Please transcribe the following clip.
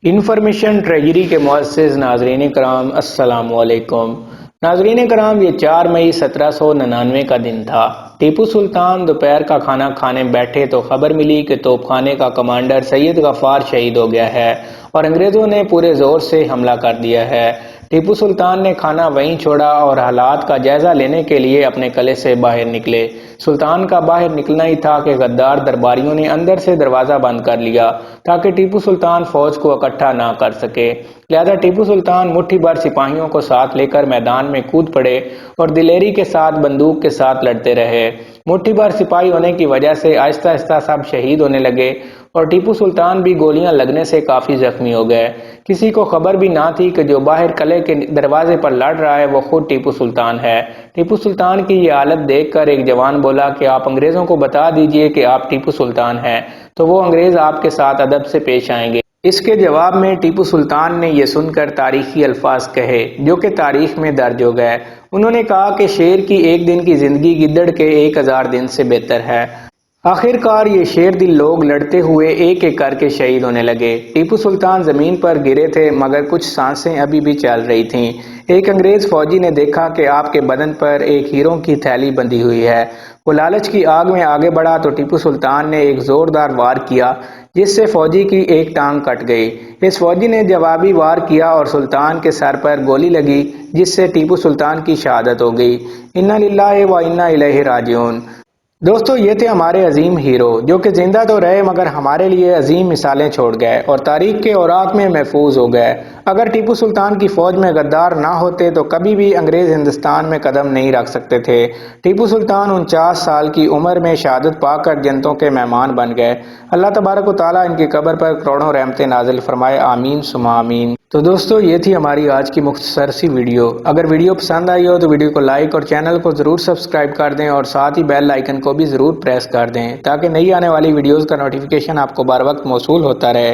Information treasury کے معزز ناظرین کرام السلام علیکم۔ ناظرین کرام، یہ 4 مئی 1799 کا دن تھا۔ ٹیپو سلطان دوپہر کا کھانا کھانے بیٹھے تو خبر ملی کہ توپ خانے کا کمانڈر سید غفار شہید ہو گیا ہے اور انگریزوں نے پورے زور سے حملہ کر دیا ہے۔ ٹیپو سلطان نے کھانا وہیں چھوڑا اور حالات کا جائزہ لینے کے لیے اپنے قلعے سے باہر نکلے۔ سلطان کا باہر نکلنا ہی تھا کہ غدار درباریوں نے اندر سے دروازہ بند کر لیا تاکہ ٹیپو سلطان فوج کو اکٹھا نہ کر سکے۔ لہذا ٹیپو سلطان مٹھی بھر سپاہیوں کو ساتھ لے کر میدان میں کود پڑے اور دلیری کے ساتھ بندوق کے ساتھ لڑتے رہے۔ مٹھی بھر سپاہی ہونے کی وجہ سے آہستہ آہستہ سب شہید ہونے لگے اور ٹیپو سلطان بھی گولیاں لگنے سے کافی زخمی ہو گئے۔ کسی کو خبر بھی نہ تھی کہ جو باہر قلعے کے دروازے پر لڑ رہا ہے وہ خود ٹیپو سلطان ہے۔ ٹیپو سلطان کی یہ حالت دیکھ کر ایک جوان بولا کہ آپ انگریزوں کو بتا دیجئے کہ آپ ٹیپو سلطان ہیں تو وہ انگریز آپ کے ساتھ ادب سے پیش آئیں گے۔ اس کے جواب میں ٹیپو سلطان نے یہ سن کر تاریخی الفاظ کہے جو کہ تاریخ میں درج ہو گئے۔ انہوں نے کہا کہ شیر کی ایک دن کی زندگی گدڑ کے 1000 دن سے بہتر ہے۔ آخر کار یہ شیر دل لوگ لڑتے ہوئے ایک ایک کر کے شہید ہونے لگے۔ ٹیپو سلطان زمین پر گرے تھے مگر کچھ سانسیں ابھی بھی چل رہی تھیں۔ ایک انگریز فوجی نے دیکھا کہ آپ کے بدن پر ایک ہیروں کی تھیلی بندھی ہوئی ہے۔ وہ لالچ کی آگ میں آگے بڑھا تو ٹیپو سلطان نے ایک زوردار وار کیا جس سے فوجی کی ایک ٹانگ کٹ گئی۔ اس فوجی نے جوابی وار کیا اور سلطان کے سر پر گولی لگی جس سے ٹیپو سلطان کی شہادت ہو گئی۔ انا للہ و انا الیہ راجعون۔ دوستو، یہ تھے ہمارے عظیم ہیرو جو کہ زندہ تو رہے مگر ہمارے لیے عظیم مثالیں چھوڑ گئے اور تاریخ کے اوراق میں محفوظ ہو گئے۔ اگر ٹیپو سلطان کی فوج میں غدار نہ ہوتے تو کبھی بھی انگریز ہندوستان میں قدم نہیں رکھ سکتے تھے۔ ٹیپو سلطان 49 سال کی عمر میں شہادت پا کر جنتوں کے مہمان بن گئے۔ اللہ تبارک و تعالیٰ ان کی قبر پر کروڑوں رحمتیں نازل فرمائے، آمین ثم آمین۔ تو دوستو، یہ تھی ہماری آج کی مختصر سی ویڈیو۔ اگر ویڈیو پسند آئی ہو تو ویڈیو کو لائک اور چینل کو ضرور سبسکرائب کر دیں اور ساتھ ہی بیل آئیکن کو بھی ضرور پریس کر دیں تاکہ نئی آنے والی ویڈیوز کا نوٹیفیکیشن آپ کو بر وقت موصول ہوتا رہے۔